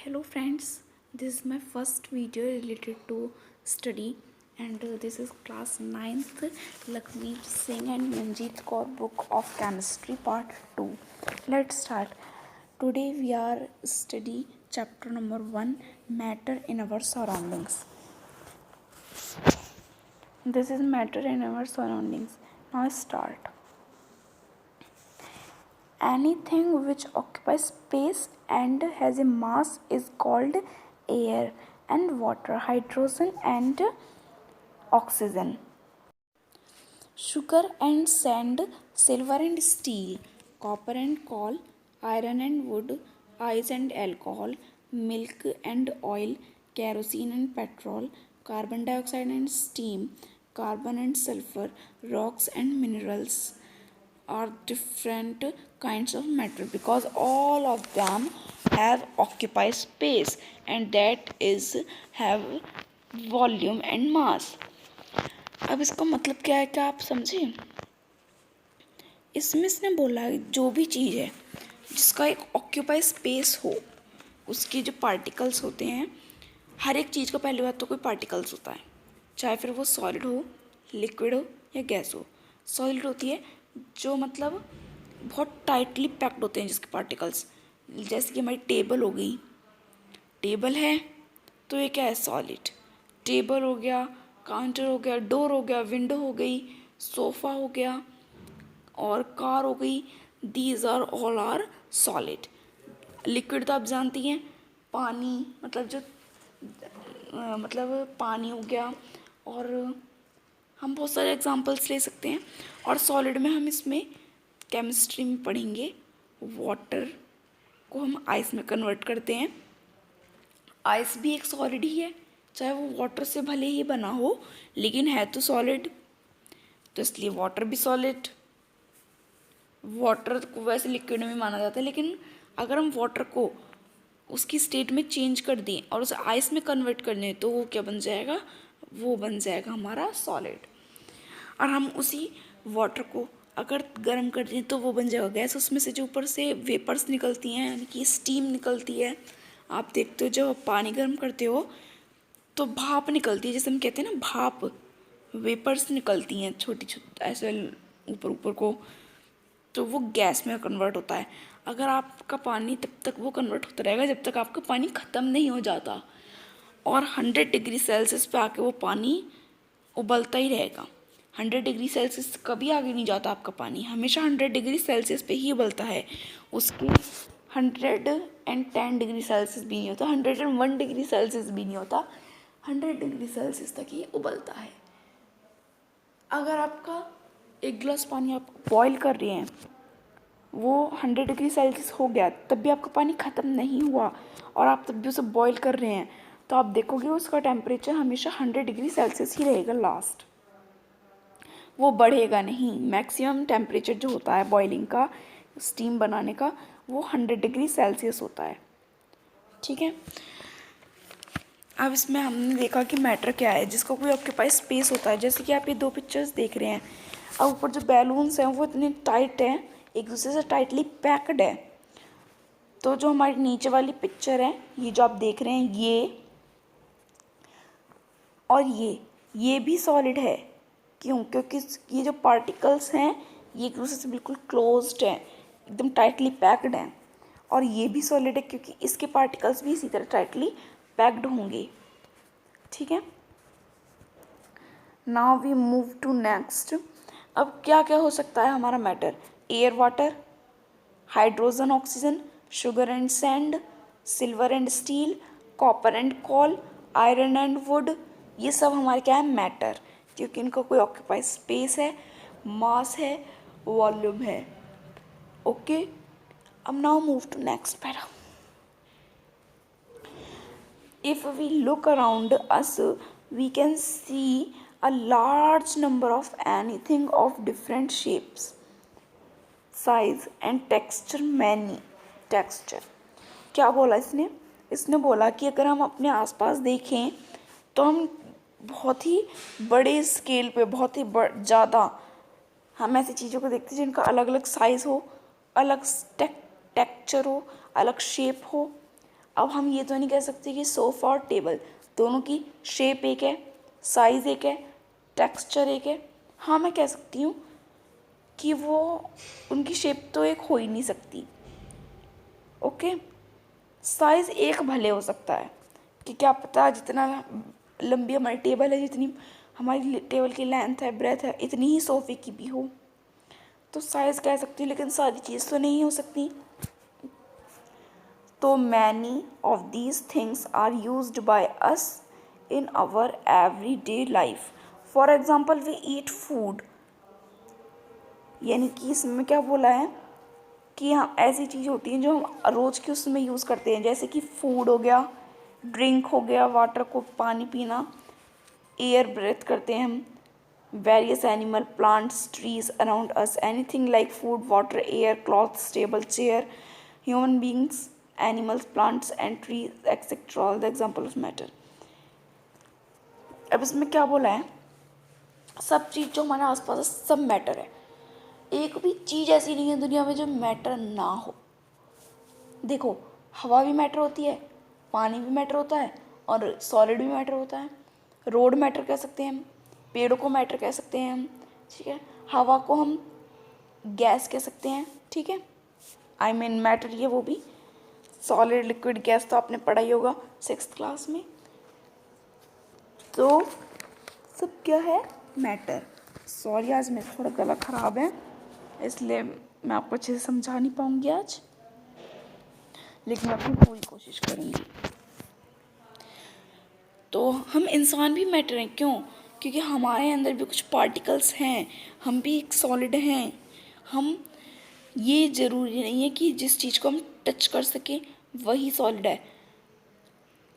Hello friends, this is my first video related to study and this is class 9th Lakmeet Singh and Manjeet Kaur book of chemistry part 2. Let's start. Today we are study chapter number 1, matter in our surroundings. This is matter in our surroundings. Now start. Anything which occupies space and has a mass is called air and water, hydrogen and oxygen. Sugar and sand, silver and steel, copper and coal, iron and wood, ice and alcohol, milk and oil, kerosene and petrol, carbon dioxide and steam, carbon and sulfur, rocks and minerals are different kinds of matter because all of them have occupied space and that is have volume and mass. अब इसका मतलब क्या है, क्या आप समझे? इसमें इसने बोला जो भी चीज़ है जिसका एक ऑक्यूपाई स्पेस हो, उसके जो पार्टिकल्स होते हैं, हर एक चीज़ का पहली बात तो कोई पार्टिकल्स होता है, चाहे फिर वो सॉलिड हो, लिक्विड हो या गैस हो. सॉलिड होती है जो मतलब बहुत टाइटली पैक्ड होते हैं जिसके पार्टिकल्स, जैसे कि हमारी टेबल हो गई. टेबल है तो ये क्या है, सॉलिड. टेबल हो गया, काउंटर हो गया, डोर हो गया, विंडो हो गई, सोफ़ा हो गया और कार हो गई. These are all are solid. Liquid तो आप जानती हैं, पानी मतलब जो मतलब पानी हो गया, और हम बहुत सारे एग्जांपल्स ले सकते हैं. और सॉलिड में हम इसमें केमिस्ट्री में पढ़ेंगे, वाटर को हम आइस में कन्वर्ट करते हैं. आइस भी एक सॉलिड ही है, चाहे वो वाटर से भले ही बना हो लेकिन है तो सॉलिड, तो इसलिए वाटर भी सॉलिड. वाटर को वैसे लिक्विड में माना जाता है, लेकिन अगर हम वाटर को उसकी स्टेट में चेंज कर दें और उसे आइस में कन्वर्ट कर दें तो वो क्या बन जाएगा, वो बन जाएगा हमारा सॉलिड. और हम उसी वाटर को अगर गर्म कर दें तो वो बन जाएगा गैस. उसमें से जो ऊपर से वेपर्स निकलती हैं यानी कि स्टीम निकलती है, आप देखते हो जब पानी गर्म करते हो तो भाप निकलती है, जैसे हम कहते हैं ना भाप, वेपर्स निकलती हैं छोटी छोटी ऐसे ऊपर ऊपर को, तो वो गैस में कन्वर्ट होता है. अगर आपका पानी तब तक वो कन्वर्ट होता रहेगा जब तक आपका पानी ख़त्म नहीं हो जाता, और 100 डिग्री सेल्सियस पे आके वो पानी उबलता ही रहेगा. 100 डिग्री सेल्सियस कभी आगे नहीं जाता आपका पानी, हमेशा 100 डिग्री सेल्सियस पे ही उबलता है. उसके 110 डिग्री सेल्सियस भी नहीं होता, 101 डिग्री सेल्सियस भी नहीं होता, 100 डिग्री सेल्सियस तक ही उबलता है. अगर आपका एक गिलास पानी आप बॉईल कर रहे हैं, वो 100 डिग्री सेल्सियस हो गया, तब भी आपका पानी ख़त्म नहीं हुआ और आप तब भी उसे बॉईल कर रहे हैं, तो आप देखोगे उसका टेम्परेचर हमेशा 100 डिग्री सेल्सियस ही रहेगा लास्ट, वो बढ़ेगा नहीं. मैक्सिमम टेम्परेचर जो होता है बॉइलिंग का, स्टीम बनाने का, वो 100 डिग्री सेल्सियस होता है. ठीक है. अब इसमें हमने देखा कि मैटर क्या है जिसका कोई ऑक्यूपाई स्पेस होता है. जैसे कि आप ये दो पिक्चर्स देख रहे हैं, अब ऊपर जो बैलून्स हैं वो इतने टाइट हैं, एक दूसरे से टाइटली पैक्ड है. तो जो हमारी नीचे वाली पिक्चर है, ये जो आप देख रहे हैं, ये और ये भी सॉलिड है. क्यों? क्योंकि ये जो पार्टिकल्स हैं ये एक दूसरे से बिल्कुल क्लोज्ड हैं, एकदम टाइटली पैक्ड हैं. और ये भी सॉलिड है क्योंकि इसके पार्टिकल्स भी इसी तरह टाइटली पैक्ड होंगे. ठीक है. Now we move to next. अब क्या क्या हो सकता है हमारा matter? Air water, hydrogen oxygen, sugar and sand, silver and steel, copper and coal, iron and wood, ये सब हमारे क्या है, मैटर, क्योंकि इनका कोई ऑक्यूपाई स्पेस है, मास है, वॉल्यूम है. ओके. अब now move to next para. If we look around us, we can see a large number of anything of different shapes, size and texture. Many texture. क्या बोला इसने? इसने बोला कि अगर हम अपने आसपास देखें तो हम बहुत ही बड़े स्केल पे, बहुत ही ज़्यादा हम ऐसी चीज़ों को देखते हैं जिनका अलग अलग साइज़ हो, अलग टेक्चर हो, अलग शेप हो, अब हम ये तो नहीं कह सकते कि सोफ़ा और टेबल दोनों की शेप एक है, साइज़ एक है, टेक्सचर एक है। हाँ, मैं कह सकती हूँ कि वो उनकी शेप तो एक हो ही नहीं सकती। ओके, साइज़ एक भले हो सकता है कि क्या पता जितना लंबी हमारी टेबल है, जितनी हमारी टेबल की लेंथ है, ब्रेथ है, इतनी ही सोफ़े की भी हो, तो साइज़ कह सकती हूँ, लेकिन सारी चीज़ तो नहीं हो सकती। तो many of these things are used by us in our everyday life. For example we eat food, यानी कि इसमें क्या बोला है कि हाँ ऐसी चीज़ होती हैं जो हम रोज़ की उसमें यूज़ करते हैं, जैसे कि फूड हो गया, ड्रिंक हो गया, वाटर को पानी पीना, एयर ब्रेथ करते हैं हम, various animal, plants, trees around us, anything like food, water, air, clothes, table, chair, human beings, animals, plants and trees etcetera, all the example of matter. अब इसमें क्या बोला है, सब चीज़ जो हमारे आसपास है सब मैटर है। एक भी चीज़ ऐसी नहीं है दुनिया में जो मैटर ना हो। देखो, हवा भी मैटर होती है, पानी भी मैटर होता है, और सॉलिड भी मैटर होता है। रोड मैटर कह सकते हैं हम, पेड़ों को मैटर कह सकते हैं हम, ठीक है। हवा को हम गैस कह सकते हैं, ठीक है। आई मीन मैटर ये वो भी। सॉलिड, लिक्विड, गैस तो आपने पढ़ा ही होगा 6th क्लास में। तो सब क्या है, मैटर। सॉरी, आज मेरा थोड़ा गला ख़राब है, इसलिए मैं आपको अच्छे से समझा नहीं पाऊँगी आज, लेकिन मैं अपनी पूरी कोशिश करूँगी। तो हम इंसान भी मैटर हैं, क्यों? क्योंकि हमारे अंदर भी कुछ पार्टिकल्स हैं, हम भी एक सॉलिड हैं। हम, ये ज़रूरी नहीं है कि जिस चीज़ को हम टच कर सकें वही सॉलिड है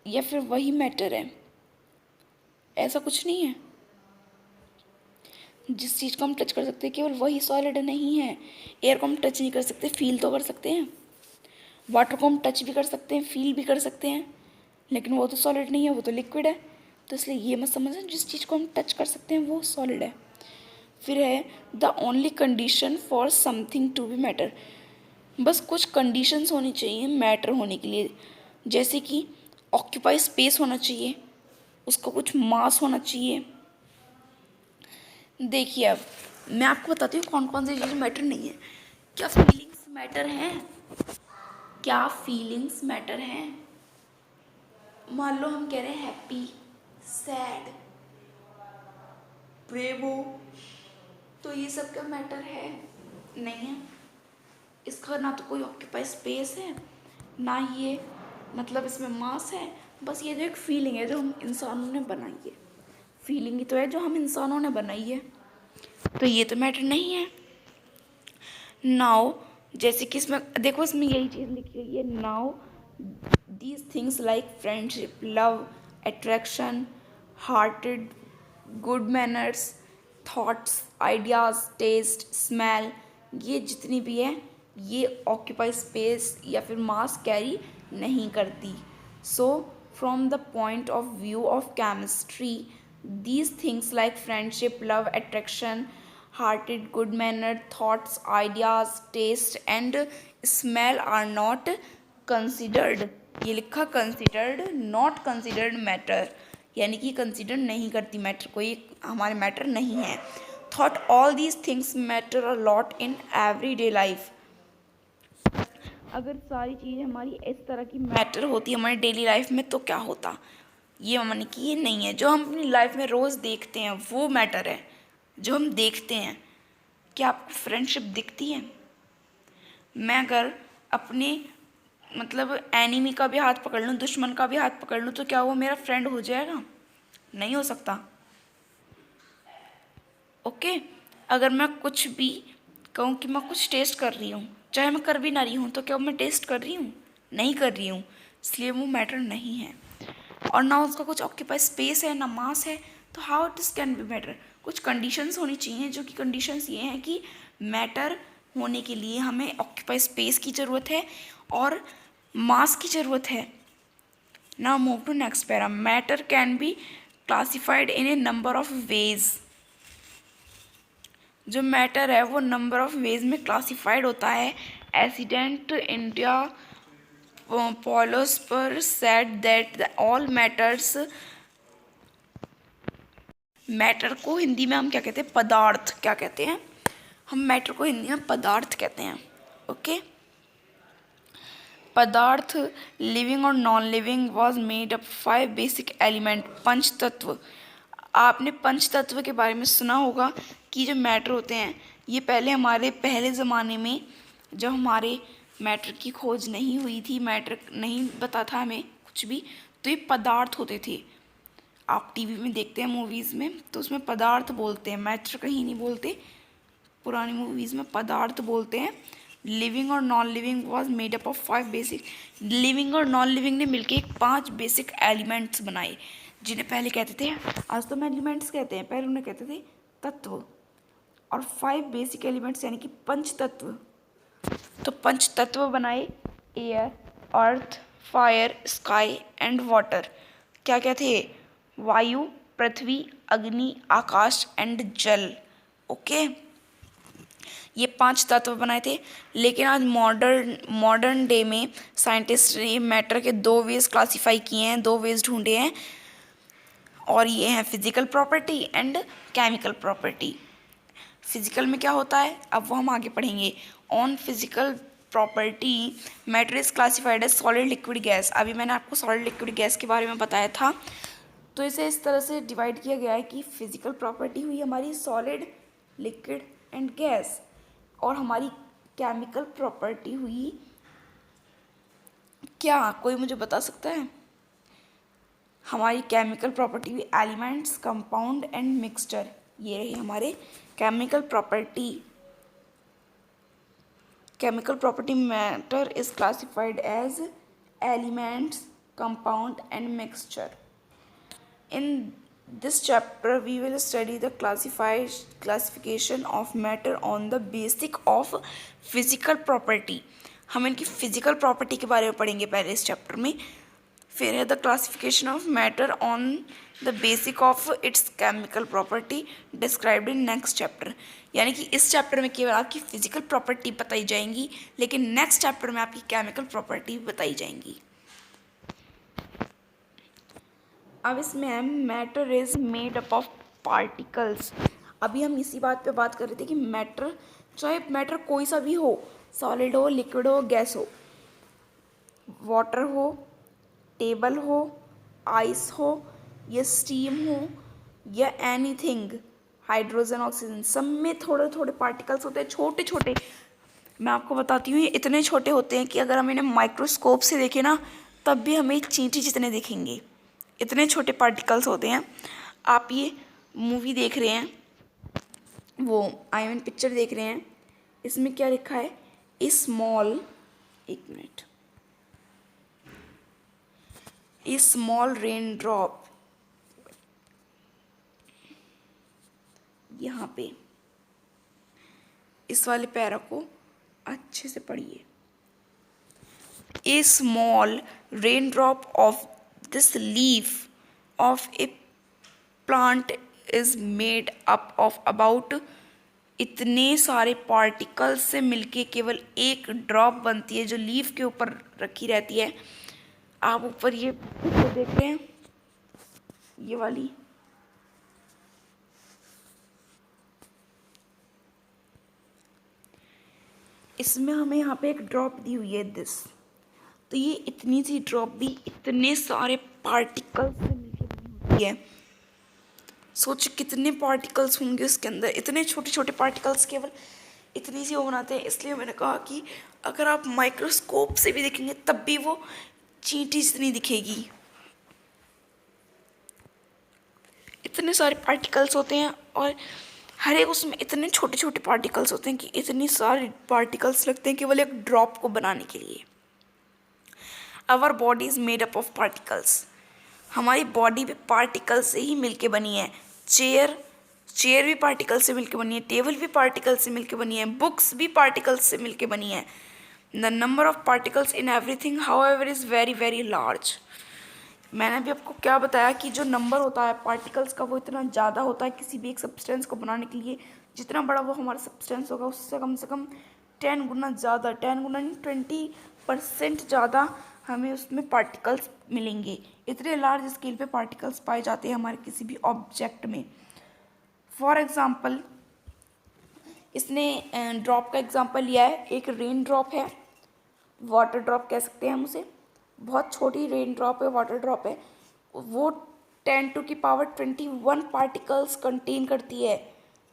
या फिर वही मैटर है, ऐसा कुछ नहीं है। जिस चीज़ को हम टच कर सकते हैं केवल वही सॉलिड नहीं है। एयर को हम टच नहीं कर सकते, फील तो कर सकते हैं। वाटर को हम टच भी कर सकते हैं, फील भी कर सकते हैं, लेकिन वो तो सॉलिड नहीं है, वो तो लिक्विड है। तो इसलिए ये मत समझना जिस चीज़ को हम टच कर सकते हैं वो सॉलिड है। फिर है the only condition for something to be matter. बस कुछ कंडीशंस होनी चाहिए मैटर होने के लिए, जैसे कि ऑक्यूपाई स्पेस होना चाहिए, उसका कुछ मास होना चाहिए। देखिए, अब मैं आपको बताती हूँ कौन कौन सी चीज़ें मैटर नहीं है। क्या फीलिंग्स मैटर हैं? क्या फीलिंग्स मैटर हैं? मान लो हम कह रहे हैं हैप्पी, सैड, ब्रेव हो, तो ये सब क्या मैटर है? नहीं है। इसका ना तो कोई ऑक्यूपाई स्पेस है, ना ये मतलब इसमें मास है। बस ये जो एक फीलिंग है जो हम इंसानों ने बनाई है, फीलिंग ही तो है जो हम इंसानों ने बनाई है, तो ये तो मैटर नहीं है। नाउ, जैसे कि इसमें देखो, इसमें यही चीज़ लिखी हुई है, now these things like friendship, love, attraction, hatred, good manners, thoughts, ideas, taste, smell, ये जितनी भी है ये ऑक्यूपाई स्पेस या फिर मास कैरी नहीं करती। So from the point of view of chemistry, these things like friendship, love, attraction, hearted, good manner, thoughts, ideas, taste and smell are not considered, ये लिखा considered, not considered matter, यानी कि consider नहीं करती matter को, ये हमारे matter नहीं है। Thought, all these things matter a lot in everyday life. अगर सारी चीज़ें हमारी इस तरह की मैटर होती हमारी डेली लाइफ में तो क्या होता। ये माने कि ये नहीं है। जो हम अपनी लाइफ में रोज़ देखते हैं वो मैटर है, जो हम देखते हैं। क्या आपको फ्रेंडशिप दिखती है? मैं अगर अपने मतलब एनिमी का भी हाथ पकड़ लूँ, दुश्मन का भी हाथ पकड़ लूँ, तो क्या वो मेरा फ्रेंड हो जाएगा? नहीं हो सकता। ओके, अगर मैं कुछ भी कहूँ कि मैं कुछ टेस्ट कर रही हूँ, चाहे मैं कर भी ना रही हूँ, तो क्या मैं टेस्ट कर रही हूँ? नहीं कर रही हूँ, इसलिए वो मैटर नहीं है। और ना उसका कुछ ऑक्यूपाई स्पेस है, ना मास है, तो how it is can be matter. कुछ कंडीशंस होनी चाहिए, जो कि कंडीशंस ये हैं कि मैटर होने के लिए हमें ऑक्यूपाई स्पेस की ज़रूरत है और मास की ज़रूरत है। Now move to next para. Matter can be classified in a number of ways. जो मैटर है वो नंबर ऑफ वेज में क्लासिफाइड होता है। Ancient India Philosophers said that all matter को हिंदी में हम क्या कहते हैं, पदार्थ क्या कहते हैं, हम मैटर को हिंदी में पदार्थ कहते हैं। ओके, पदार्थ लिविंग और non living was made up 5 basic element, पंच तत्व। आपने पंच तत्व के बारे में सुना होगा कि जो मैटर होते हैं ये पहले ज़माने में जब हमारे मैटर की खोज नहीं हुई थी, मैटर नहीं पता था हमें कुछ भी, तो ये पदार्थ होते थे। आप टीवी में देखते हैं मूवीज़ में तो उसमें पदार्थ बोलते हैं, मैटर कहीं नहीं बोलते, पुरानी मूवीज़ में पदार्थ बोलते हैं। लिविंग और non living was made up of 5 basic, living और नॉन लिविंग ने मिलके 5 बेसिक एलिमेंट्स बनाए, जिन्हें पहले कहते थे, आज तो हम एलिमेंट्स कहते हैं, पहले उन्हें कहते थे तत्व। और 5 बेसिक एलिमेंट्स यानी कि पंच तत्व। तो पंच तत्व बनाए, air, earth, fire, sky and water. क्या क्या थे, वायु, पृथ्वी, अग्नि, आकाश एंड जल। ओके, ये 5 तत्व बनाए थे। लेकिन आज मॉडर्न डे में साइंटिस्ट ने मैटर के 2 वेज क्लासीफाई किए हैं, 2 वेज ढूंढे हैं, और ये हैं physical property and chemical property. Physical में क्या होता है अब वो हम आगे पढ़ेंगे। On physical property matter is classified as solid, liquid, gas. अभी मैंने आपको सॉलिड, लिक्विड, गैस के बारे में बताया था। तो इसे इस तरह से डिवाइड किया गया है कि फिजिकल प्रॉपर्टी हुई हमारी सॉलिड, लिक्विड एंड गैस, और हमारी केमिकल प्रॉपर्टी हुई क्या, कोई मुझे बता सकता है? हमारी केमिकल प्रॉपर्टी हुई एलिमेंट्स, कंपाउंड एंड मिक्सचर। ये रही हमारे chemical property. Chemical property matter is classified as elements, compound and mixture. In this chapter we will study the classification of matter on the basic of physical property। हम इनकी physical property के बारे में पढ़ेंगे पहले इस चैप्टर में। फिर है the classification of matter on the basic of its chemical property described in next chapter. यानी कि इस चैप्टर में केवल आपकी फिजिकल प्रॉपर्टी बताई जाएंगी, लेकिन नेक्स्ट चैप्टर में आपकी केमिकल प्रॉपर्टी बताई जाएंगी। अब इसमें है matter is made up of particles. अभी हम इसी बात पे बात कर रहे थे कि मैटर, चाहे मैटर कोई सा भी हो, सॉलिड हो, लिक्विड हो, गैस हो, वाटर हो, टेबल हो, आइस हो, या स्टीम हो, या एनीथिंग, हाइड्रोजन, ऑक्सीजन, सब में थोड़े थोड़े पार्टिकल्स होते हैं, छोटे छोटे। मैं आपको बताती हूँ ये इतने छोटे होते हैं कि अगर हम इन्हें माइक्रोस्कोप से देखें ना तब भी हमें चींटी जितने दिखेंगे, इतने छोटे पार्टिकल्स होते हैं। आप ये मूवी देख रहे हैं, वो आई मीन पिक्चर देख रहे हैं, इसमें क्या लिखा है, स्मॉल, एक मिनट, स्मॉल रेन ड्रॉप, यहाँ पे इस वाले पैरा को अच्छे से पढ़िए। A small rain drop of this leaf of a plant is made up of about, इतने सारे पार्टिकल्स से मिलके केवल एक ड्रॉप बनती है जो लीफ के ऊपर रखी रहती है। आप ऊपर ये देख रहे हैं, ये वाली, इसमें हमें यहाँ पे एक ड्रॉप दी हुई है दिस। तो ये इतनी सी ड्रॉप भी इतने सारे पार्टिकल्स से मिलकर बनी होती है। सोचो कितने पार्टिकल्स होंगे उसके अंदर, इतने छोटे छोटे पार्टिकल्स केवल इतनी सी वो बनाते हैं। इसलिए मैंने कहा कि अगर आप माइक्रोस्कोप से भी देखेंगे तब भी वो चींटी जितनी दिखेगी। इतने सारे पार्टिकल्स होते हैं और हर एक उसमें इतने छोटे छोटे पार्टिकल्स होते हैं कि इतनी सारे पार्टिकल्स लगते हैं केवल एक ड्रॉप को बनाने के लिए। Our body is made up of particles. हमारी बॉडी भी पार्टिकल से ही मिलके बनी है। चेयर भी पार्टिकल से मिलके बनी है, टेबल भी पार्टिकल से मिलके बनी है, बुक्स भी पार्टिकल्स से मिलके बनी है। The number of particles in everything however is very very large. मैंने अभी आपको क्या बताया कि जो नंबर होता है पार्टिकल्स का वो इतना ज़्यादा होता है किसी भी एक सब्सटेंस को बनाने के लिए। जितना बड़ा वो हमारा सब्सटेंस होगा उससे कम से कम 10 गुना ज़्यादा, 10 गुना नहीं 20% ज़्यादा हमें उसमें पार्टिकल्स मिलेंगे। इतने लार्ज स्केल पे पार्टिकल्स पाए जाते हैं हमारे किसी भी ऑब्जेक्ट में। फॉर एग्जांपल इसने ड्रॉप का एग्जांपल लिया है, एक रेन ड्रॉप है, वाटर ड्रॉप कह सकते हैं हम उसे, बहुत छोटी रेन ड्रॉप है, वाटर ड्रॉप है, वो 10⁻21 पार्टिकल्स कंटेन करती है।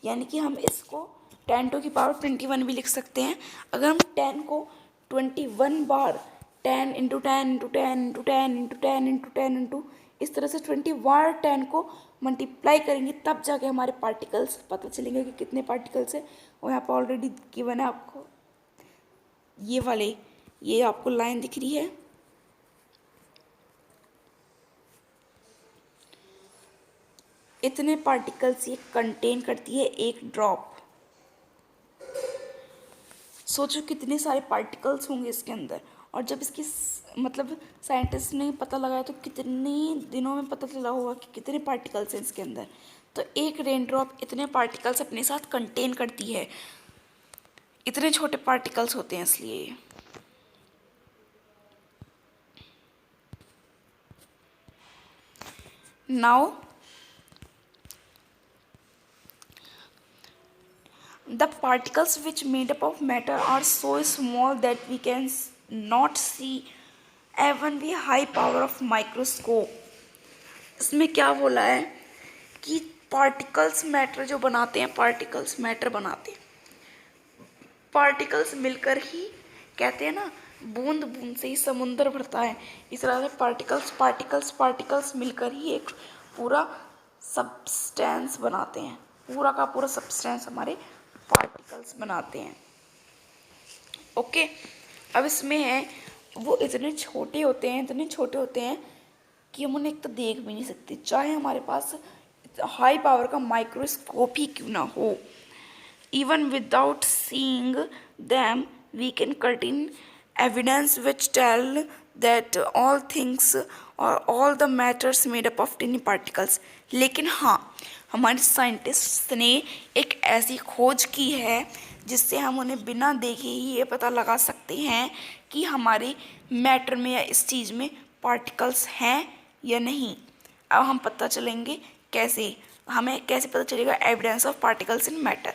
यानी कि हम इसको 10⁻21 भी लिख सकते हैं। अगर हम 10 को 21 बार 10 into 10 into 10 into 10 into 10 into 10 into इस तरह से 20 बार 10 को मल्टीप्लाई करेंगे, तब जाके हमारे पार्टिकल्स पता चलेंगे कि कितने पार्टिकल्स हैं। और यहाँ पर ऑलरेडी गिवन है आपको ये वाले, ये आपको लाइन दिख रही है, इतने पार्टिकल्स ये कंटेन करती है एक ड्रॉप। सोचो कितने सारे पार्टिकल्स होंगे इसके अंदर। और जब इसकी मतलब साइंटिस्ट ने पता लगाया तो कितने दिनों में पता चला होगा कि कितने पार्टिकल्स हैं इसके अंदर। तो एक रेन ड्रॉप इतने पार्टिकल्स अपने साथ कंटेन करती है, इतने छोटे पार्टिकल्स होते हैं इसलिए। Now the particles which made up of matter are so small that we can not see even with high power of microscope। इसमें क्या बोला है कि पार्टिकल्स मैटर जो बनाते हैं, पार्टिकल्स मैटर बनाते हैं, पार्टिकल्स मिलकर ही कहते हैं ना बूंद बूंद से ही समुंदर भरता है। इस तरह से पार्टिकल्स पार्टिकल्स पार्टिकल्स मिलकर ही एक पूरा सब्सटेंस बनाते हैं, पूरा का पूरा सब्सटेंस हमारे पार्टिकल्स बनाते हैं। ओके, अब इसमें है वो इतने छोटे होते हैं, इतने छोटे होते हैं कि हम उन्हें एक तो देख भी नहीं सकते, चाहे हमारे पास हाई पावर का माइक्रोस्कोप ही क्यों ना हो। Even without seeing them we can contain evidence which tell that all things or all the matters made up of tiny particles। लेकिन हाँ, हमारे साइंटिस्ट ने एक ऐसी खोज की है जिससे हम उन्हें बिना देखे ही ये पता लगा सकते हैं कि हमारे मैटर में या इस चीज़ में पार्टिकल्स हैं या नहीं। अब हम पता चलेंगे कैसे, हमें कैसे पता चलेगा evidence of particles in matter.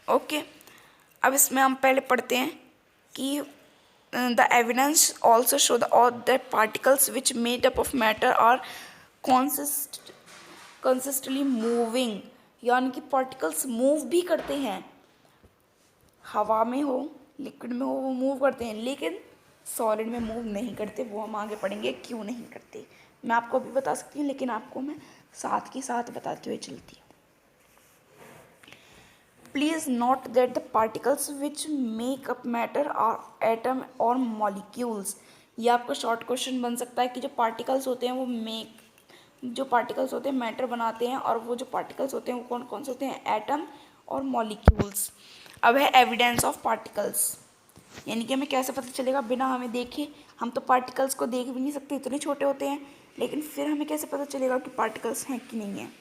Okay, अब इसमें हम पहले पढ़ते हैं कि the evidence also show that particles which made up of matter are consistently moving. यानी कि पार्टिकल्स मूव भी करते हैं, हवा में हो लिक्विड में हो वो मूव करते हैं, लेकिन सॉलिड में मूव नहीं करते। वो हम आगे पढ़ेंगे क्यों नहीं करते। मैं आपको अभी बता सकती हूँ, लेकिन आपको मैं साथ के साथ बताते हुए चलती हूँ। Please note that the particles which make up matter are atom और मॉलिक्यूल्स। ये आपका शॉर्ट क्वेश्चन बन सकता है कि जो पार्टिकल्स होते हैं वो जो पार्टिकल्स होते हैं मैटर बनाते हैं, और वो जो पार्टिकल्स होते हैं वो कौन कौन से होते हैं, एटम और मॉलिक्यूल्स। अब है एविडेंस ऑफ पार्टिकल्स, यानी कि हमें कैसे पता चलेगा बिना हमें देखे। हम तो पार्टिकल्स को देख भी नहीं सकते, इतने छोटे होते हैं, लेकिन फिर हमें कैसे पता चलेगा कि पार्टिकल्स हैं कि नहीं हैं।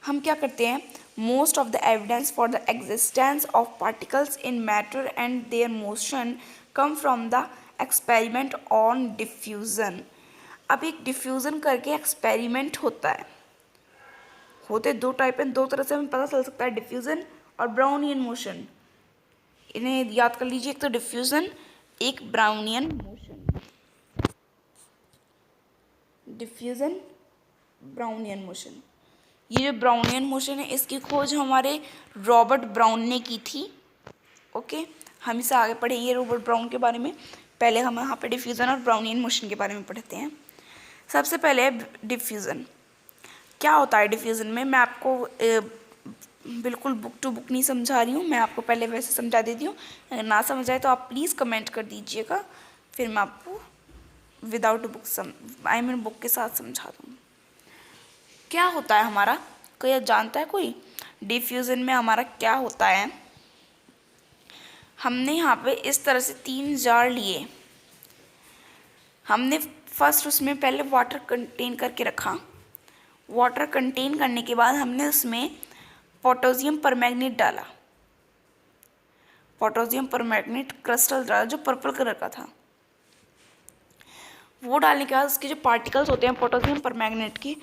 हम क्या करते हैं, most of the evidence for the existence of particles in matter and there motion come from the experiment on diffusion. अब एक डिफ्यूज़न करके एक्सपेरिमेंट होता है, होते दो टाइप हैं, दो तरह से हमें पता चल सकता है, डिफ्यूज़न और ब्राउनियन मोशन। इन्हें याद कर लीजिए, एक तो डिफ्यूज़न, एक Brownian motion. Diffusion, Brownian motion. ये जो ब्राउनियन मोशन है इसकी खोज हमारे रॉबर्ट ब्राउन ने की थी। ओके, हम इसे आगे पढ़ेंगे रॉबर्ट ब्राउन के बारे में। पहले हम यहाँ पे डिफ्यूज़न और ब्राउनियन मोशन के बारे में पढ़ते हैं। सबसे पहले है डिफ्यूज़न। क्या होता है डिफ्यूज़न में, मैं आपको बिल्कुल बुक टू बुक नहीं समझा रही हूँ, मैं आपको पहले वैसे समझा देती हूँ। अगर ना समझ आए तो आप प्लीज़ कमेंट कर दीजिएगा, फिर मैं आपको विदाउट बुक बुक के साथ समझा दूँगी। क्या होता है हमारा, कोई जानता है कोई डिफ्यूज़न में हमारा क्या होता है। हमने यहाँ पे इस तरह से 3 जार लिए, हमने फर्स्ट उसमें पहले वाटर कंटेन करके रखा। वाटर कंटेन करने के बाद हमने उसमें पोटेशियम परमैंगनेट डाला। पोटेशियम परमैंगनेट क्रिस्टल डाला जो पर्पल कलर का था। वो डालने के बाद उसके जो पार्टिकल्स होते हैं पोटेशियम परमैंगनेट के,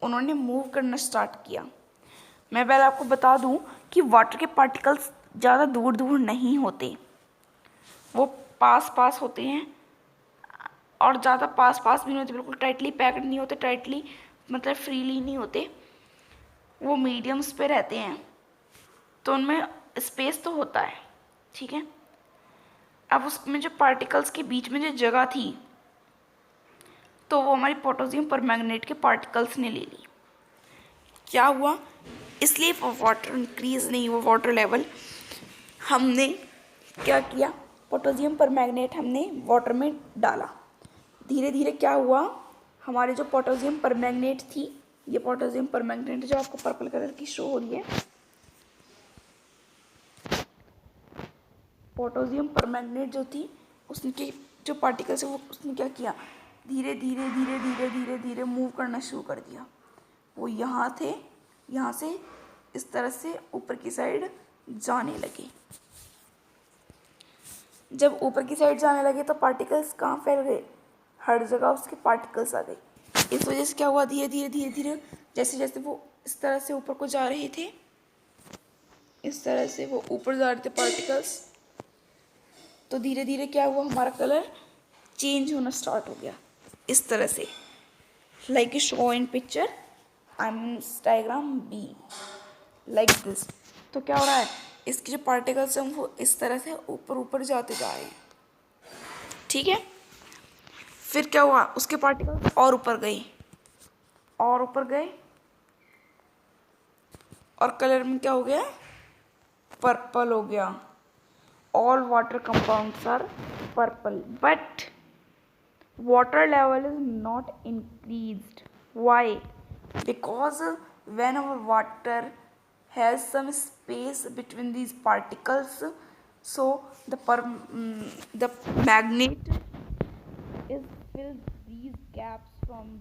उन्होंने मूव करना स्टार्ट किया। मैं पहले आपको बता दूं कि वाटर के पार्टिकल्स ज़्यादा दूर दूर नहीं होते, वो पास पास होते हैं, और ज़्यादा पास पास भी नहीं होते, बिल्कुल टाइटली पैक्ड नहीं होते, टाइटली मतलब फ्रीली नहीं होते, वो मीडियम्स पे रहते हैं, तो उनमें स्पेस तो होता है, ठीक है। अब उसमें जो पार्टिकल्स के बीच में जो जगह थी, तो वो हमारी पोटेशियम परमैंगनेट के पार्टिकल्स ने ले ली। क्या हुआ, इसलिए वो वाटर इंक्रीज नहीं हुआ, वाटर लेवल। हमने क्या किया, पोटेशियम परमैंगनेट हमने वाटर में डाला। धीरे धीरे क्या हुआ, हमारे जो पोटेशियम परमैंगनेट थी, ये पोटेशियम परमैंगनेट जो आपको पर्पल कलर की शो हो रही है, पोटेशियम परमैंगनेट जो थी, उसके जो पार्टिकल्स है वो उसने क्या किया, धीरे धीरे धीरे धीरे धीरे धीरे मूव करना शुरू कर दिया। वो यहाँ थे, यहाँ से इस तरह से ऊपर की साइड जाने लगे। जब ऊपर की साइड जाने लगे तो पार्टिकल्स कहाँ फैल गए, हर जगह उसके पार्टिकल्स आ गए। इस वजह से क्या हुआ, धीरे धीरे धीरे धीरे जैसे जैसे वो इस तरह से ऊपर को जा रहे थे, इस तरह से वो ऊपर जा रहे थे पार्टिकल्स, तो धीरे धीरे क्या हुआ, हमारा कलर चेंज होना स्टार्ट हो गया इस तरह से, like show in picture I mean diagram B, like this. तो क्या हो रहा है, इसके जो पार्टिकल्स हैं वो इस तरह से ऊपर ऊपर जाते जा रहे हैं, ठीक है। फिर क्या हुआ, उसके पार्टिकल्स और ऊपर गए, और ऊपर गए, और कलर में क्या हो गया, पर्पल हो गया। All water compounds are purple, but water level is not increased. Why? Because when our water has some space between these particles, so the magnet is fills these gaps from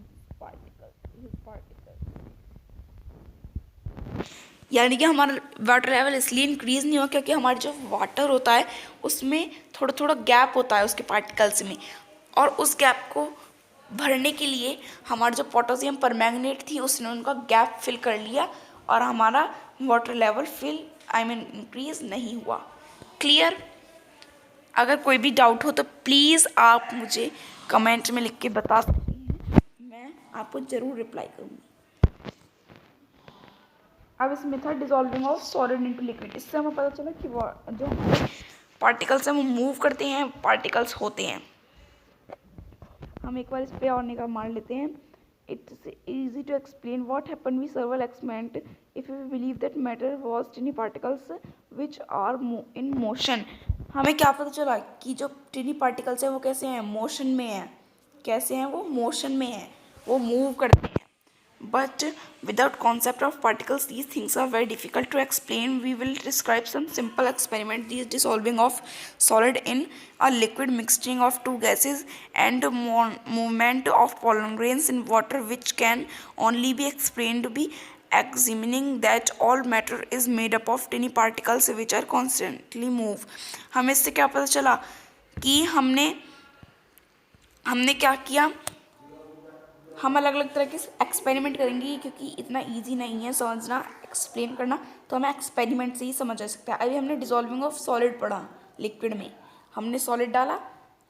his particles. यानी कि हमारा water level इसलिए increase नहीं हुआ क्योंकि हमारा जो water होता है उसमें थोड़ा थोड़ा गैप होता है उसके पार्टिकल्स में, और उस गैप को भरने के लिए हमारा जो पोटेशियम परमैंगनेट थी उसने उनका गैप फिल कर लिया, और हमारा वाटर लेवल इंक्रीज़ नहीं हुआ। क्लियर? अगर कोई भी डाउट हो तो प्लीज़ आप मुझे कमेंट में लिख के बता सकते हैं, मैं आपको ज़रूर रिप्लाई करूँगी। अब इसमें था dissolving of solid into liquid. इससे हमें पता चला कि जो हमारे पार्टिकल्स हैं वो मूव करते हैं, पार्टिकल्स होते हैं। हम एक बार इस पे और निगाह मार लेते हैं। It's easy to explain what happen we several experiment if we believe that matter was tiny particles which are in motion. हमें क्या पता चला कि जो टिनी पार्टिकल्स हैं वो कैसे हैं, मोशन में हैं। कैसे हैं वो, मोशन में हैं, वो मूव करते हैं। But without concept of particles, these things are very difficult to explain. We will describe some simple experiment. These dissolving of solid in a liquid, mixing of two gases, and movement of pollen grains in water, which can only be explained to be examining that all matter is made up of tiny particles which are constantly move. हमें इससे क्या पता चला कि हमने क्या किया, हम अलग अलग तरह के एक्सपेरिमेंट करेंगे क्योंकि इतना इजी नहीं है समझना, एक्सप्लेन करना, तो हमें एक्सपेरिमेंट से ही समझ आ सकता है। अभी हमने डिसॉल्विंग ऑफ सॉलिड पढ़ा, लिक्विड में हमने सॉलिड डाला,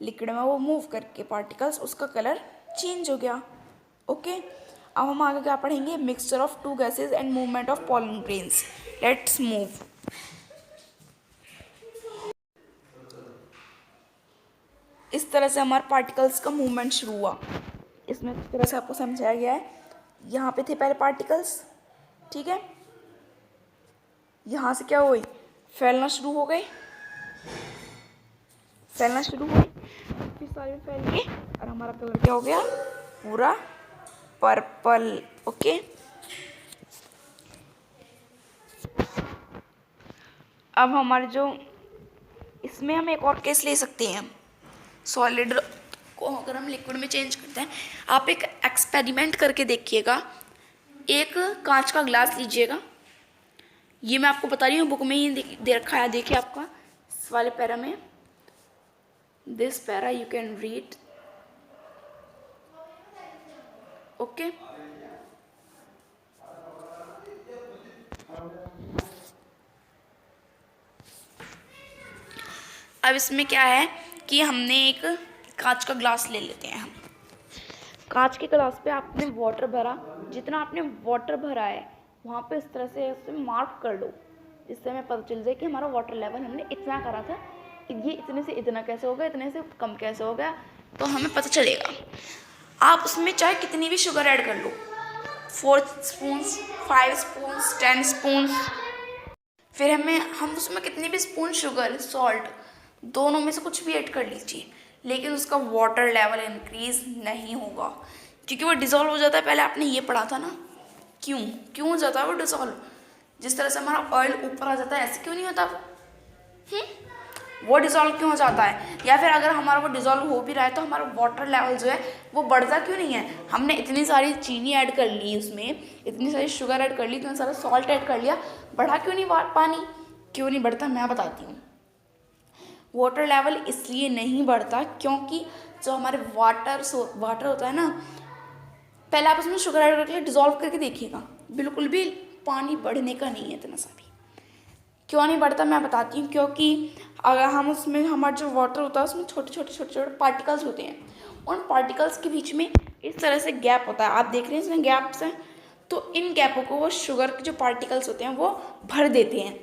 लिक्विड में वो मूव करके पार्टिकल्स, उसका कलर चेंज हो गया। ओके, अब हम आगे क्या पढ़ेंगे, mixture of to gases and movement of pollen grains. Let's move. इस तरह से हमारे पार्टिकल्स का मूवमेंट शुरू हुआ। इसमें इस तरह से आपको समझाया गया है। यहाँ पे थे पहले पार्टिकल्स, ठीक है, यहाँ से क्या हुई, फैलना शुरू हो गए, फैलना शुरू हुए, फिर सारे फैल गए और हमारा कलर क्या हो गया, पूरा पर्पल। ओके, अब हमारे जो इसमें हम एक और केस ले सकते हैं, सॉलिड को अगर हम लिक्विड में चेंज करते हैं। आप एक एक्सपेरिमेंट करके देखिएगा। एक कांच का ग्लास लीजिएगा, ये मैं आपको बता रही हूँ, बुक में ही दे रखा है, देखिए आपका इस वाले पैरा में, this para you can read, okay. अब इसमें क्या है कि हमने एक कांच का ग्लास ले लेते हैं हम। कांच के ग्लास पे आपने वाटर भरा, जितना आपने वाटर भरा है वहाँ पे इस तरह से उसमें मार्क कर लो, जिससे हमें पता चल जाए कि हमारा वाटर लेवल हमने इतना करा था, ये इतने से इतना कैसे हो गया, इतने से कम कैसे हो गया, तो हमें पता चलेगा। आप उसमें चाहे कितनी भी शुगर ऐड कर लो, 4 स्पून, 5 स्पून, 10 स्पून, फिर हम उसमें कितनी भी स्पून शुगर, सॉल्ट, दोनों में से कुछ भी ऐड कर लीजिए, लेकिन उसका वाटर लेवल इंक्रीज नहीं होगा, क्योंकि वो डिज़ोल्व हो जाता है। पहले आपने ये पढ़ा था ना, क्यों हो जाता है वो डिज़ोल्व, जिस तरह से हमारा ऑयल ऊपर आ जाता है ऐसे क्यों नहीं होता वो डिज़ोल्व क्यों हो जाता है? या फिर अगर हमारा वो डिज़ोल्व हो भी रहा है तो हमारा वाटर लेवल जो है वो बढ़ता क्यों नहीं है? हमने इतनी सारी चीनी ऐड कर ली, उसमें इतनी सारी शुगर ऐड कर ली, इतना सारा सॉल्ट ऐड कर लिया, बढ़ा क्यों नहीं पानी? क्यों नहीं बढ़ता मैं बताती हूँ। वाटर लेवल इसलिए नहीं बढ़ता क्योंकि जो हमारे वाटर होता है ना, पहले आप उसमें शुगर ऐड करके डिज़ोल्व करके देखिएगा, बिल्कुल भी पानी बढ़ने का नहीं है इतना सा भी। क्यों नहीं बढ़ता मैं बताती हूँ, क्योंकि अगर हम उसमें, हमारा जो वाटर होता है उसमें छोटे छोटे पार्टिकल्स होते हैं, उन पार्टिकल्स के बीच में इस तरह से गैप होता है, आप देख रहे हैं इसमें गैप्स हैं, तो इन गैपों को वो शुगर के जो पार्टिकल्स होते हैं वो भर देते हैं।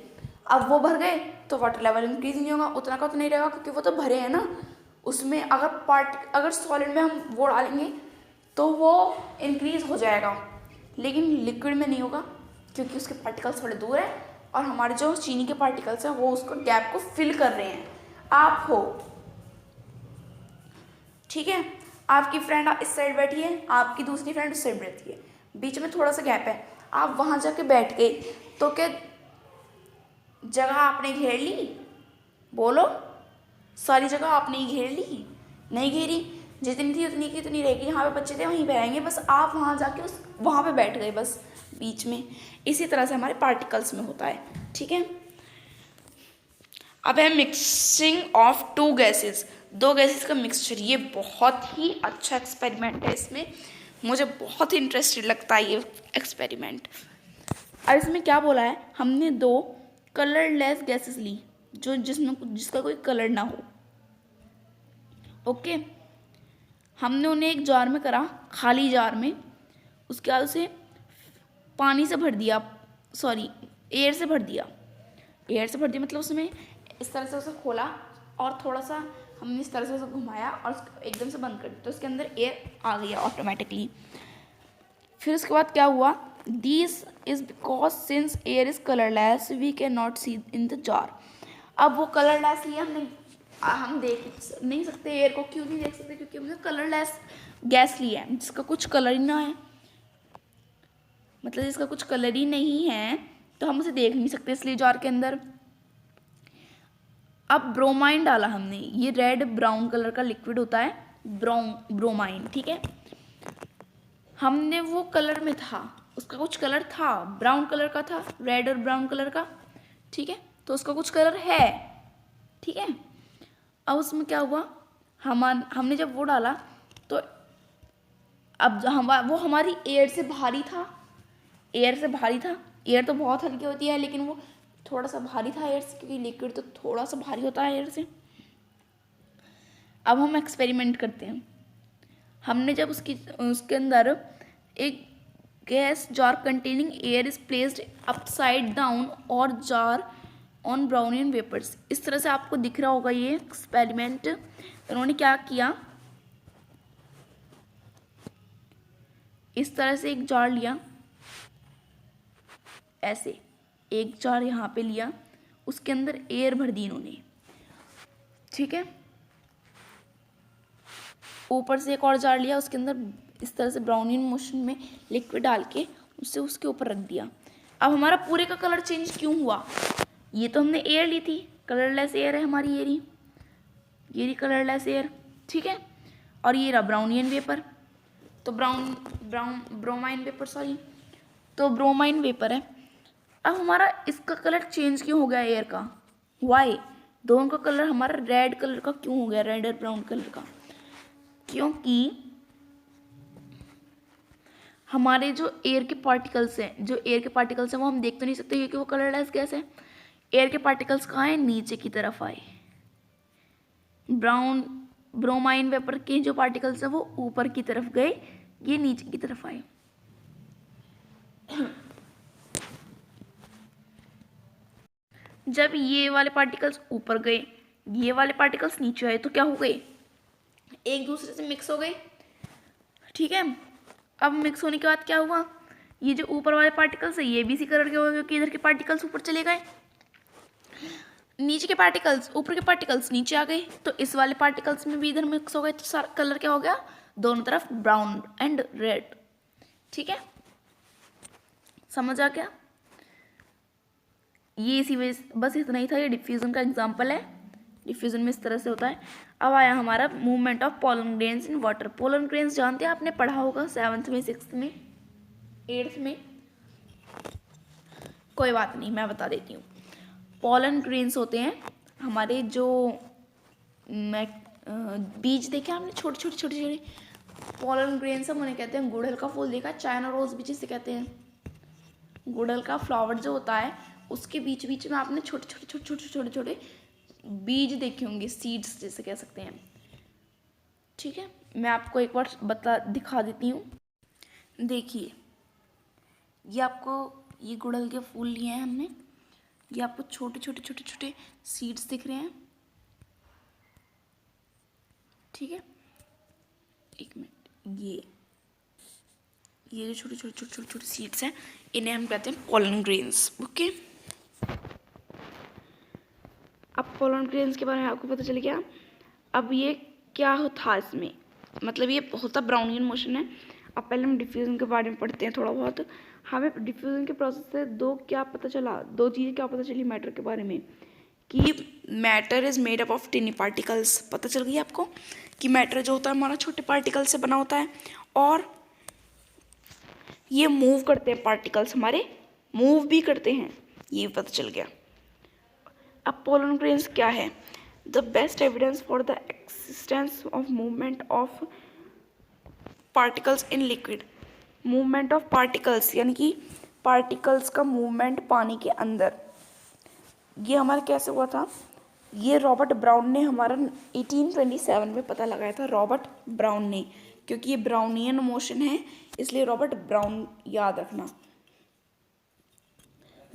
अब वो भर गए तो वाटर लेवल इंक्रीज नहीं होगा, उतना का तो नहीं रहेगा, क्योंकि वो तो भरे हैं ना। उसमें अगर सॉलिड में हम वो डालेंगे तो वो इंक्रीज हो जाएगा, लेकिन लिक्विड में नहीं होगा, क्योंकि उसके पार्टिकल्स थोड़े दूर हैं और हमारे जो चीनी के पार्टिकल्स हैं वो उसको गैप को फिल कर रहे हैं। आप हो, ठीक है, आपकी फ्रेंड इस साइड बैठी है, आपकी दूसरी फ्रेंड उस साइड बैठी है, बीच में थोड़ा सा गैप है, आप वहाँ जाके बैठ गए तो क्या जगह आपने घेर ली? बोलो, सारी जगह आपने ही घेर ली? नहीं घेरी, जितनी थी उतनी की उतनी रहेगी, जहाँ पे बच्चे थे वहीं पे रहेंगे, बस आप वहाँ जाके वहाँ पे बैठ गए बस बीच में। इसी तरह से हमारे पार्टिकल्स में होता है, ठीक है। अब है मिक्सिंग ऑफ 2 गैसेस, 2 गैसेस का मिक्सचर। ये बहुत ही अच्छा एक्सपेरिमेंट है, इसमें मुझे बहुत ही इंटरेस्टेड लगता है ये एक्सपेरिमेंट। अब इसमें क्या बोला है, हमने 2 कलरलेस गैसेस ली, जिसका कोई कलर ना हो, ओके। हमने उन्हें एक जार में करा, खाली जार में, उसके बाद उसे पानी से भर दिया, सॉरी एयर से भर दिया, मतलब उसमें इस तरह से उसे खोला और थोड़ा सा हमने इस तरह से उसे घुमाया और उसको एकदम से बंद कर दिया, तो उसके अंदर एयर आ गया ऑटोमेटिकली। फिर उसके बाद क्या हुआ, this is because since air is colourless we can not see in the jar. अब वो कलरलेस लिया हमने, हम देख नहीं सकते एयर को, क्यों नहीं देख सकते? क्योंकि हमने कलरलेस गैस लिया है, जिसका कुछ कलर ही ना है, मतलब जिसका कुछ कलर ही नहीं है, तो हम उसे देख नहीं सकते, इसलिए जार के अंदर। अब ब्रोमाइन डाला हमने, ये रेड ब्राउन कलर का लिक्विड होता है, ब्रोमाइन, ठीक है। हमने वो कलर में था, उसका कुछ कलर था, ब्राउन कलर का था, रेड और ब्राउन कलर का, ठीक है, तो उसका कुछ कलर है, ठीक है। अब उसमें क्या हुआ, हमने जब वो डाला तो अब वो हमारी एयर से भारी था, एयर तो बहुत हल्की होती है, लेकिन वो थोड़ा सा भारी था एयर से, क्योंकि लिक्विड तो थोड़ा सा भारी होता है एयर से। अब हम एक्सपेरिमेंट करते हैं। हमने जब उसके अंदर एक gas jar containing air is placed upside down और जार ऑन ब्राउनियन वेपर्स, इस तरह से आपको दिख रहा होगा ये एक्सपेरिमेंट। उन्होंने क्या किया, इस तरह से एक जार लिया, ऐसे एक जार यहाँ पे लिया, उसके अंदर एयर भर दी इन्होंने, ठीक है। ऊपर से एक और जार लिया, उसके अंदर इस तरह से ब्राउनियन मोशन में लिक्विड डाल के उससे उसके ऊपर रख दिया। अब हमारा पूरे का कलर चेंज क्यों हुआ? ये तो हमने एयर ली थी, कलरलेस एयर है हमारी, ये रही कलरलेस एयर, ठीक है। और ये रहा ब्राउनियन वेपर, तो ब्रोमाइन वेपर, सॉरी, तो ब्रोमाइन वेपर है। अब हमारा इसका कलर चेंज क्यों हो गया एयर का? वाई? दोनों का कलर हमारा रेड कलर का क्यों हो गया, रेड और ब्राउन कलर का? क्योंकि हमारे जो एयर के पार्टिकल्स हैं वो हम देख तो नहीं सकते क्योंकि वो कलरलेस गैस है। एयर के पार्टिकल्स कहाँ हैं? नीचे की तरफ आए। ब्रोमाइन वेपर के जो पार्टिकल्स हैं वो ऊपर की तरफ गए, ये नीचे की तरफ आए। जब ये वाले पार्टिकल्स ऊपर गए, ये वाले पार्टिकल्स नीचे आए, तो क्या हो गए? एक दूसरे से मिक्स हो गए। ठीक है, अब मिक्स होने के बाद क्या हुआ? ये जो ऊपर वाले पार्टिकल्स है ये भी इसी कलर के हो गए क्योंकि इधर के पार्टिकल्स ऊपर चले गए, नीचे के पार्टिकल्स ऊपर के पार्टिकल्स नीचे आ गए, तो इस वाले पार्टिकल्स में भी इधर मिक्स हो गए, तो सारा कलर क्या हो गया? दोनों तरफ ब्राउन एंड रेड। ठीक है, समझ आ गया? ये इसी वजह से, बस इतना ही था। ये डिफ्यूजन का एग्जाम्पल है। डिफ्यूजन में इस तरह से होता है। अब आया हमारा movement of pollen grains in water. Pollen grains जानते हैं, आपने पढ़ा होगा 7th में, 6th में, 8th में। कोई बात नहीं, मैं बता देती हूँ। पोलन ग्रेन्स होते हैं हमारे जो बीज देखे आपने, छोटे छोटे छोटे छोटे पोलन ग्रेन्स हम उन्हें कहते हैं। गुड़हल का फूल देखा, चाइना रोज भी जिसे कहते हैं। गुड़हल का फ्लावर जो होता है उसके बीच बीच में आपने छोटे छोटे छोटे छोटे छोटे छोटे बीज देखे होंगे, सीड्स जैसे कह सकते हैं। ठीक है, मैं आपको एक बार दिखा देती हूँ। देखिए, ये आपको ये गुड़हल के फूल लिए हैं हमने, ये आपको छोटे छोटे छोटे छोटे सीड्स दिख रहे हैं। ठीक है, एक मिनट, ये जो छोटे छोटे छोटे छोटे छोटे सीड्स हैं इन्हें हम कहते हैं पोलन ग्रेन्स। ओके, अब पोलन ग्रेन्स के बारे में आपको पता चल गया। अब ये क्या था इसमें, मतलब ये होता ब्राउनियन मोशन है। अब पहले हम डिफ्यूजन के बारे में पढ़ते हैं थोड़ा बहुत। हमें डिफ्यूजन के प्रोसेस से दो चीज़ें क्या पता चली मैटर के बारे में, कि matter is made up of टिनी particles. पता चल गई आपको कि मैटर जो होता है हमारा छोटे पार्टिकल से बना होता है, और ये मूव करते हैं, पार्टिकल्स हमारे मूव भी करते हैं, ये पता चल गया। अब पोलन ग्रेन्स क्या है? The best evidence for the existence of movement of particles in liquid. Movement of particles यानी कि पार्टिकल्स का मूवमेंट पानी के अंदर, ये हमारा कैसे हुआ था? ये रॉबर्ट ब्राउन ने हमारा 1827 में पता लगाया था। रॉबर्ट ब्राउन ने, क्योंकि ये ब्राउनियन मोशन है इसलिए रॉबर्ट ब्राउन याद रखना।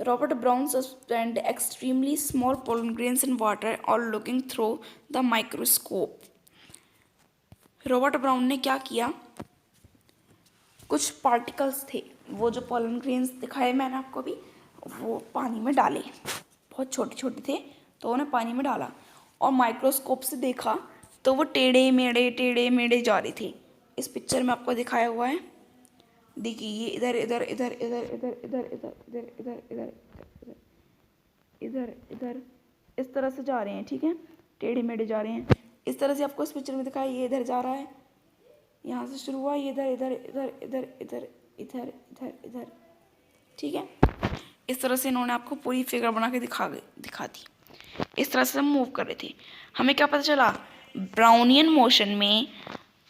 Robert Brown suspended extremely small pollen grains in water or looking through the microscope. Robert brown ने क्या किया? कुछ पार्टिकल्स थे, वो जो पोलन ग्रेन्स दिखाए मैंने आपको भी, वो पानी में डाले, बहुत छोटे छोटे थे तो उन्हें पानी में डाला और माइक्रोस्कोप से देखा तो वो टेढ़े मेढ़े जा रहे थे। इस पिक्चर में आपको दिखाया हुआ है, देखिए ये इधर इधर इधर इधर इधर इधर इधर इधर इधर इधर इधर इधर इस तरह से जा रहे हैं। ठीक है, टेढ़े मेढ़े जा रहे हैं, इस तरह से आपको इस पिक्चर में दिखाया। ये इधर जा रहा है, यहाँ से शुरू हुआ, ये इधर इधर इधर इधर इधर इधर इधर इधर। ठीक है, इस तरह से इन्होंने आपको पूरी फिगर बना के दिखा दी। इस तरह से हम मूव कर रहे थे। हमें क्या पता चला? ब्राउनियन मोशन में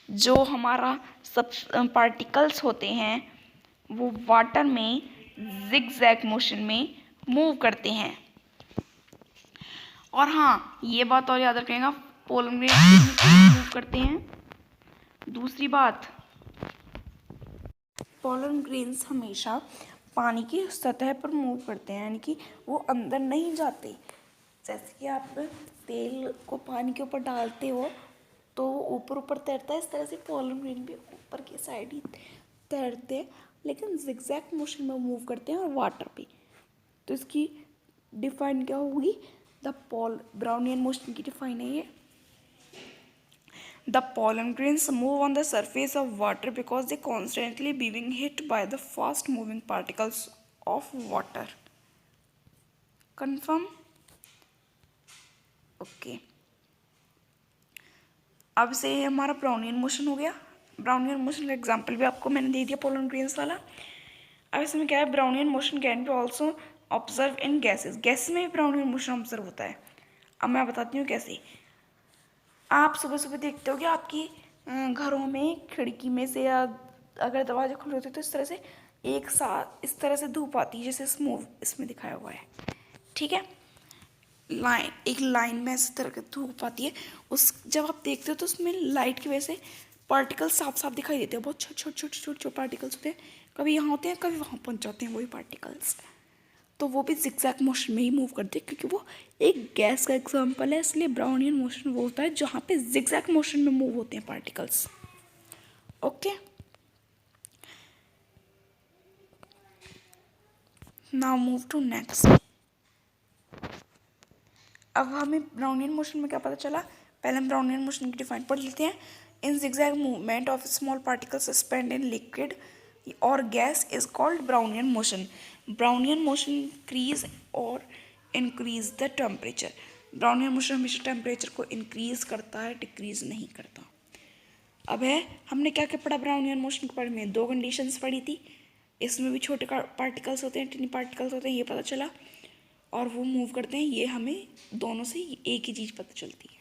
जो हमारा सब पार्टिकल्स होते हैं वो वाटर में जिगजैग मोशन में मूव करते हैं। और हाँ, ये बात और याद रखिएगा, पोलन ग्रेन्स मूव करते हैं। दूसरी बात, पोलन ग्रेन्स हमेशा पानी की सतह पर मूव करते हैं, यानी कि वो अंदर नहीं जाते। जैसे कि आप तेल को पानी के ऊपर डालते हो तो ऊपर ऊपर तैरता है, इस तरह से पोलन ग्रेन भी ऊपर की साइड ही तैरते हैं, लेकिन जिगजैग मोशन में मूव करते हैं और वाटर पे। तो इसकी डिफाइन क्या होगी? द ब्राउनियन मोशन की डिफाइन है ये। The pollen grains move on the surface of water because they constantly being hit by the fast moving particles of water. Confirm? Okay, अब से हमारा ब्राउनियन मोशन हो गया। ब्राउनियन मोशन का example भी आपको मैंने दे दिया, पोलन ग्रेन्स वाला। अब इसमें क्या है? Brownian motion can be also observe in gases. Gas में भी ब्राउनियन मोशन ऑब्जर्व होता है। अब मैं बताती हूँ कैसे। आप सुबह सुबह देखते हो कि आपकी घरों में खिड़की में से या अगर दरवाजे खुले होते तो इस तरह से एक साथ इस तरह से धूप आती है, जैसे स्मूव इसमें दिखाया हुआ है, ठीक है। एक लाइन में इस तरह की धूप आती है। उस जब आप देखते हो तो उसमें लाइट की वजह से पार्टिकल्स साफ साफ दिखाई देते हैं। बहुत छोटे छोटे छोटे छोटे छोटे पार्टिकल्स होते हैं, कभी यहाँ होते हैं कभी वहाँ पहुँच जाते हैं वही पार्टिकल्स। तो वो भी जिगजैग मोशन में ही मूव करते हैं, क्योंकि वो एक गैस का एग्जांपल है, इसलिए ब्राउनियन मोशन वो होता है जहाँ पे जिगजैग मोशन में मूव होते हैं particles. Okay, now move to next. अब हमें ब्राउनियन मोशन में क्या पता चला, पहले हम ब्राउनियन मोशन की डिफाइन पढ़ लेते हैं। In zigzag movement of small particles suspend in liquid और gas is called Brownian motion. Brownian motion increase और increase the temperature. Brownian motion हमेशा टेम्परेचर को इंक्रीज करता है, डिक्रीज नहीं करता। अब है, हमने क्या क्या पढ़ा ब्राउनियन मोशन के बारे में, दो कंडीशंस पढ़ी थी। इसमें भी छोटे पार्टिकल्स होते हैं, टिनी पार्टिकल्स होते हैं, ये पता चला, और वो मूव करते हैं, ये हमें दोनों से एक ही चीज़ पता चलती है।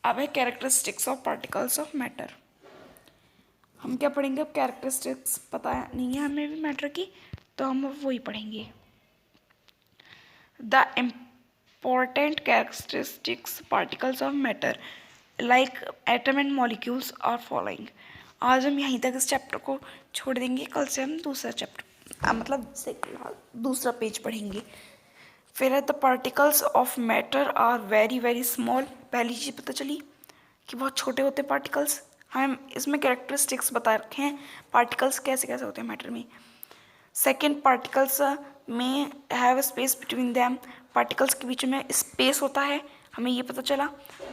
अब है characteristics of particles of matter. हम क्या पढ़ेंगे, अब कैरेक्टरिस्टिक्स पता नहीं है हमें भी मैटर की, तो हम अब वही पढ़ेंगे। The important characteristics particles of matter like atom and molecules are following. आज हम यहीं तक इस चैप्टर को छोड़ देंगे, कल से हम दूसरा चैप्टर मतलब दूसरा पेज पढ़ेंगे। फिर है the particles of matter are very very small. पहली चीज़ पता चली कि बहुत छोटे होते हैं पार्टिकल्स। हम इसमें कैरेक्टरिस्टिक्स बता रखे हैं पार्टिकल्स कैसे कैसे होते हैं मैटर में। सेकेंड, पार्टिकल्स में have space between them. Particles के बीच में स्पेस होता है, हमें ये पता चला।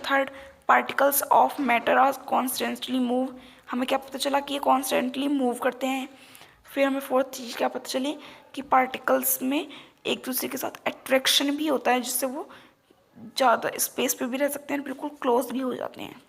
Third, particles of matter are constantly move. हमें क्या पता चला कि ये कॉन्स्टेंटली मूव करते हैं। फिर हमें फोर्थ चीज़ क्या पता चली कि पार्टिकल्स में एक दूसरे के साथ अट्रैक्शन भी होता है, जिससे वो ज़्यादा स्पेस पे भी रह सकते हैं, बिल्कुल क्लोज भी हो जाते हैं।